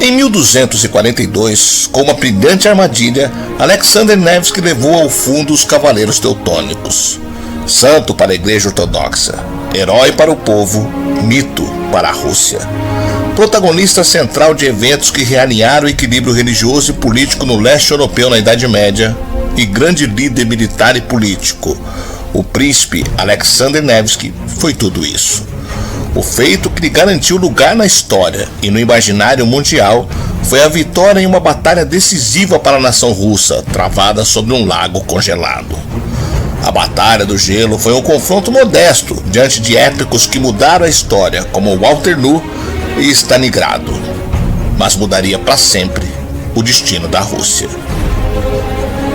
Em 1242, com uma brilhante armadilha, Alexander Nevsky levou ao fundo os cavaleiros teutônicos. Santo para a Igreja Ortodoxa, herói para o povo, mito para a Rússia. Protagonista central de eventos que realinharam o equilíbrio religioso e político no leste europeu na Idade Média, e grande líder militar e político, o príncipe Alexander Nevsky foi tudo isso. O feito que lhe garantiu lugar na história e no imaginário mundial foi a vitória em uma batalha decisiva para a nação russa, travada sobre um lago congelado. A Batalha do Gelo foi um confronto modesto diante de épicos que mudaram a história, como Waterloo e Stalingrado, mas mudaria para sempre o destino da Rússia.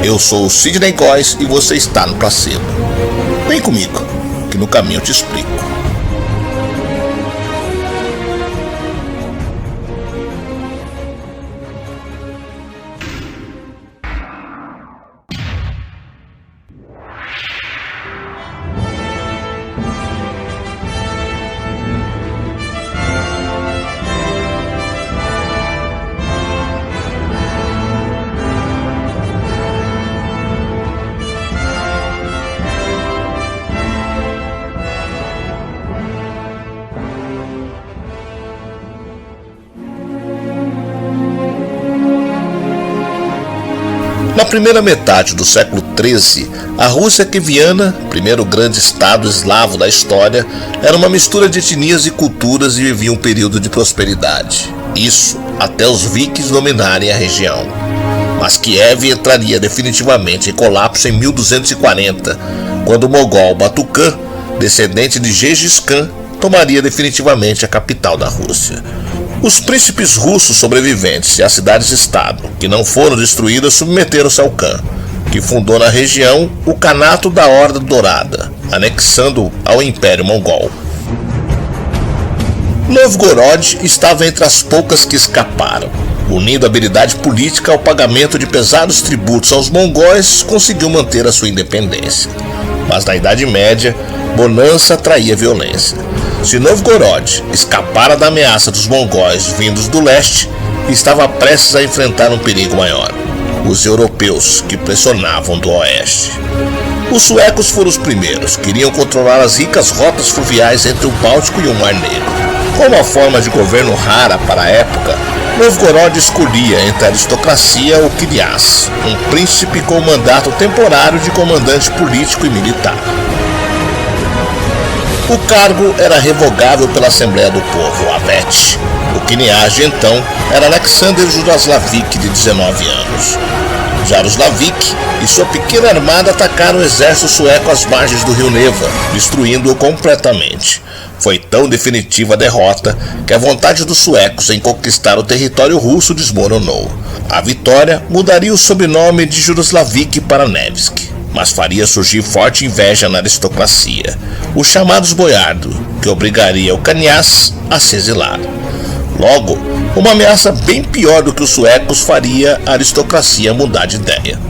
Eu sou o Sidney Góes e você está no Placebo. Vem comigo, que no caminho eu te explico. Na primeira metade do século XIII, a Rússia Kieviana, primeiro grande estado eslavo da história, era uma mistura de etnias e culturas e vivia um período de prosperidade. Isso até os vikings dominarem a região. Mas Kiev entraria definitivamente em colapso em 1240, quando o mogol Batu-Khan, descendente de Gengis Khan, tomaria definitivamente a capital da Rússia. Os príncipes russos sobreviventes e as cidades-estado, que não foram destruídas, submeteram-se ao Khan, que fundou na região o Kanato da Horda Dourada, anexando ao Império Mongol. Novgorod estava entre as poucas que escaparam. Unindo habilidade política ao pagamento de pesados tributos aos mongóis, conseguiu manter a sua independência. Mas na Idade Média, bonança atraía violência. Se Novgorod escapara da ameaça dos mongóis vindos do leste, estava prestes a enfrentar um perigo maior: os europeus, que pressionavam do oeste. Os suecos foram os primeiros, queriam controlar as ricas rotas fluviais entre o Báltico e o Mar Negro. Com uma forma de governo rara para a época, Novgorod escolhia entre a aristocracia o Knyaz, um príncipe com mandato temporário de comandante político e militar. O cargo era revogável pela Assembleia do Povo, a VET. O Knyaz de então era Alexander Jaroslavich, de 19 anos. Jaroslavich e sua pequena armada atacaram o exército sueco às margens do rio Neva, destruindo-o completamente. Foi tão definitiva a derrota que a vontade dos suecos em conquistar o território russo desmoronou. A vitória mudaria o sobrenome de Jaroslavich para Nevsky, mas faria surgir forte inveja na aristocracia, os chamados boiardos, que obrigaria o Knyaz a se exilar. Logo, uma ameaça bem pior do que os suecos faria a aristocracia mudar de ideia.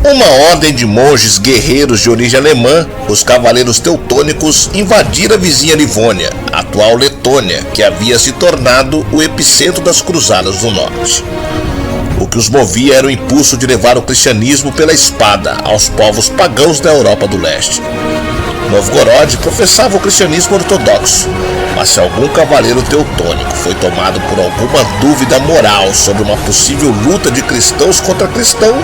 Uma ordem de monges guerreiros de origem alemã, os Cavaleiros Teutônicos, invadiram a vizinha Livônia, atual Letônia, que havia se tornado o epicentro das Cruzadas do Norte. O que os movia era o impulso de levar o cristianismo pela espada aos povos pagãos da Europa do Leste. Novgorod professava o cristianismo ortodoxo, mas se algum cavaleiro teutônico foi tomado por alguma dúvida moral sobre uma possível luta de cristãos contra cristão,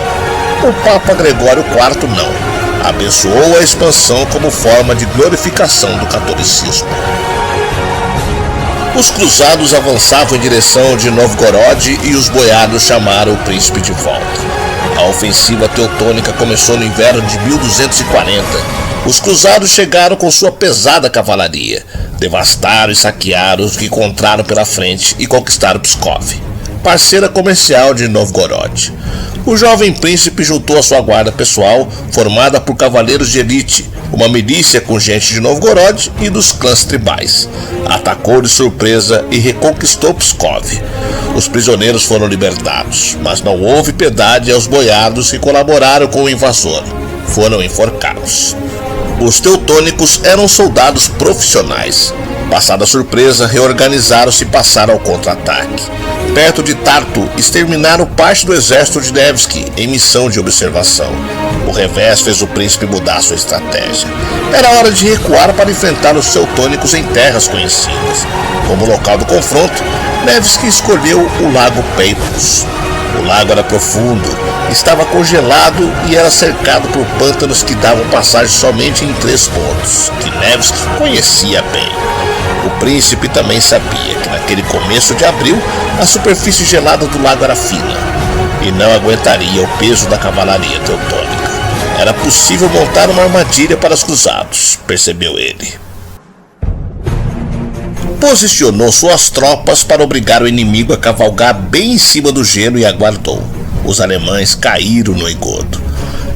o Papa Gregório IV não. Abençoou a expansão como forma de glorificação do catolicismo. Os cruzados avançavam em direção de Novgorod e os boiados chamaram o príncipe de volta. A ofensiva teutônica começou no inverno de 1240. Os cruzados chegaram com sua pesada cavalaria, devastaram e saquearam os que encontraram pela frente e conquistaram Pskov, parceira comercial de Novgorod. O jovem príncipe juntou a sua guarda pessoal, formada por cavaleiros de elite, uma milícia com gente de Novgorod e dos clãs tribais. Atacou de surpresa e reconquistou Pskov. Os prisioneiros foram libertados, mas não houve piedade aos boiados que colaboraram com o invasor. Foram enforcados. Os teutônicos eram soldados profissionais. Passada a surpresa, reorganizaram-se e passaram ao contra-ataque. Perto de Tartu, exterminaram parte do exército de Nevsky em missão de observação. O revés fez o príncipe mudar sua estratégia. Era hora de recuar para enfrentar os teutônicos em terras conhecidas. Como local do confronto, Nevsky escolheu o lago Peipus. O lago era profundo, estava congelado e era cercado por pântanos que davam passagem somente em 3 pontos, que Nevsky conhecia bem. O príncipe também sabia que naquele começo de abril a superfície gelada do lago era fina e não aguentaria o peso da cavalaria teutônica. Era possível montar uma armadilha para os cruzados, percebeu ele. Posicionou suas tropas para obrigar o inimigo a cavalgar bem em cima do gelo e aguardou. Os alemães caíram no engodo.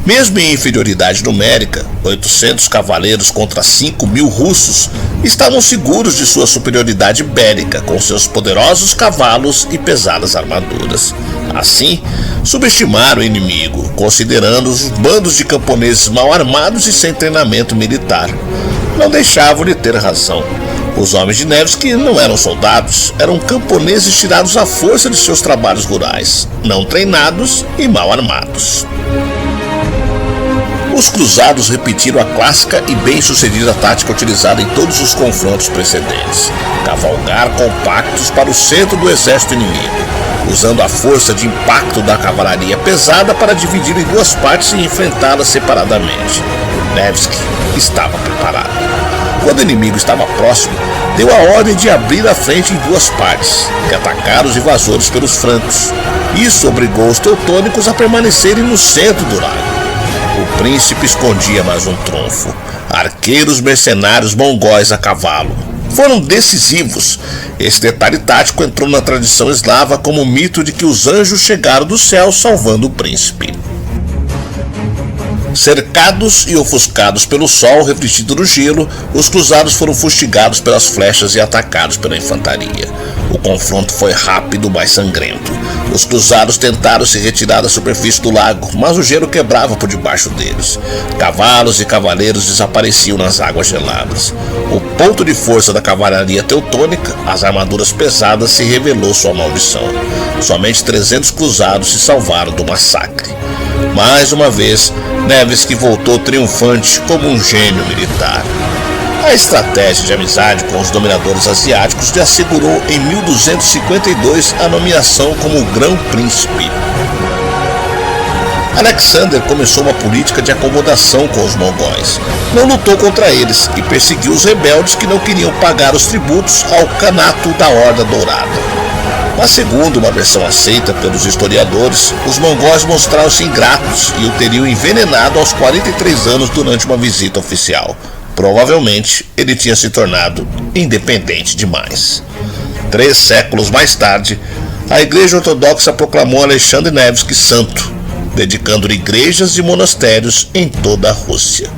Mesmo em inferioridade numérica, 800 cavaleiros contra 5.000 russos estavam seguros de sua superioridade bélica com seus poderosos cavalos e pesadas armaduras. Assim, subestimaram o inimigo, considerando os bandos de camponeses mal armados e sem treinamento militar. Não deixavam de ter razão. Os homens de Nevsky não eram soldados, eram camponeses tirados à força de seus trabalhos rurais, não treinados e mal armados. Os cruzados repetiram a clássica e bem-sucedida tática utilizada em todos os confrontos precedentes: cavalgar compactos para o centro do exército inimigo, usando a força de impacto da cavalaria pesada para dividir em 2 partes e enfrentá-las separadamente. Nevsky estava preparado. Quando o inimigo estava próximo, deu a ordem de abrir a frente em 2 partes e atacar os invasores pelos flancos. Isso obrigou os teutônicos a permanecerem no centro do lago. O príncipe escondia mais um trunfo: arqueiros mercenários mongóis a cavalo. Foram decisivos. Esse detalhe tático entrou na tradição eslava como o mito de que os anjos chegaram do céu salvando o príncipe. Cercados e ofuscados pelo sol refletido no gelo, os cruzados foram fustigados pelas flechas e atacados pela infantaria. O confronto foi rápido, mas sangrento. Os cruzados tentaram se retirar da superfície do lago, mas o gelo quebrava por debaixo deles. Cavalos e cavaleiros desapareciam nas águas geladas. O ponto de força da cavalaria teutônica, as armaduras pesadas, se revelou sua maldição. Somente 300 cruzados se salvaram do massacre. Mais uma vez, Nevsky voltou triunfante como um gênio militar. A estratégia de amizade com os dominadores asiáticos lhe assegurou em 1252 a nomeação como Grão-Príncipe. Alexander começou uma política de acomodação com os mongóis. Não lutou contra eles e perseguiu os rebeldes que não queriam pagar os tributos ao Khanato da Horda Dourada. Mas segundo uma versão aceita pelos historiadores, os mongóis mostraram-se ingratos e o teriam envenenado aos 43 anos durante uma visita oficial. Provavelmente ele tinha se tornado independente demais. 3 séculos mais tarde, a Igreja Ortodoxa proclamou Alexandre Nevsky santo, dedicando-lhe igrejas e monastérios em toda a Rússia.